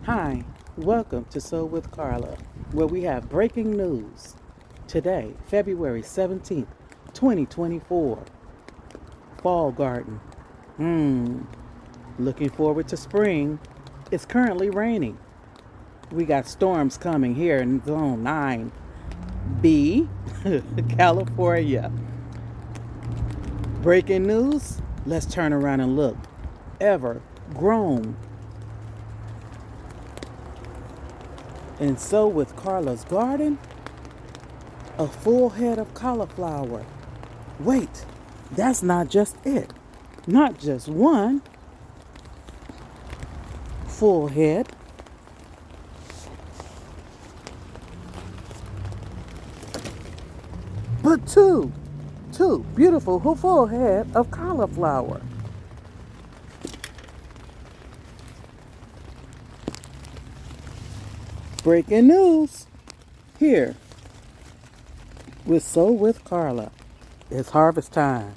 Hi, welcome to Sow with Carla, where we have breaking news. Today, February 17th, 2024. Fall garden. Looking forward to spring. It's currently raining. We got storms coming here in Zone 9B, California. Breaking news. Let's turn around and look. Ever grown. And so with Carla's garden, a full head of cauliflower. Wait, that's not just it. Not just one full head, but two beautiful full head of cauliflower. Breaking news here with Sow with Carla. It's harvest time.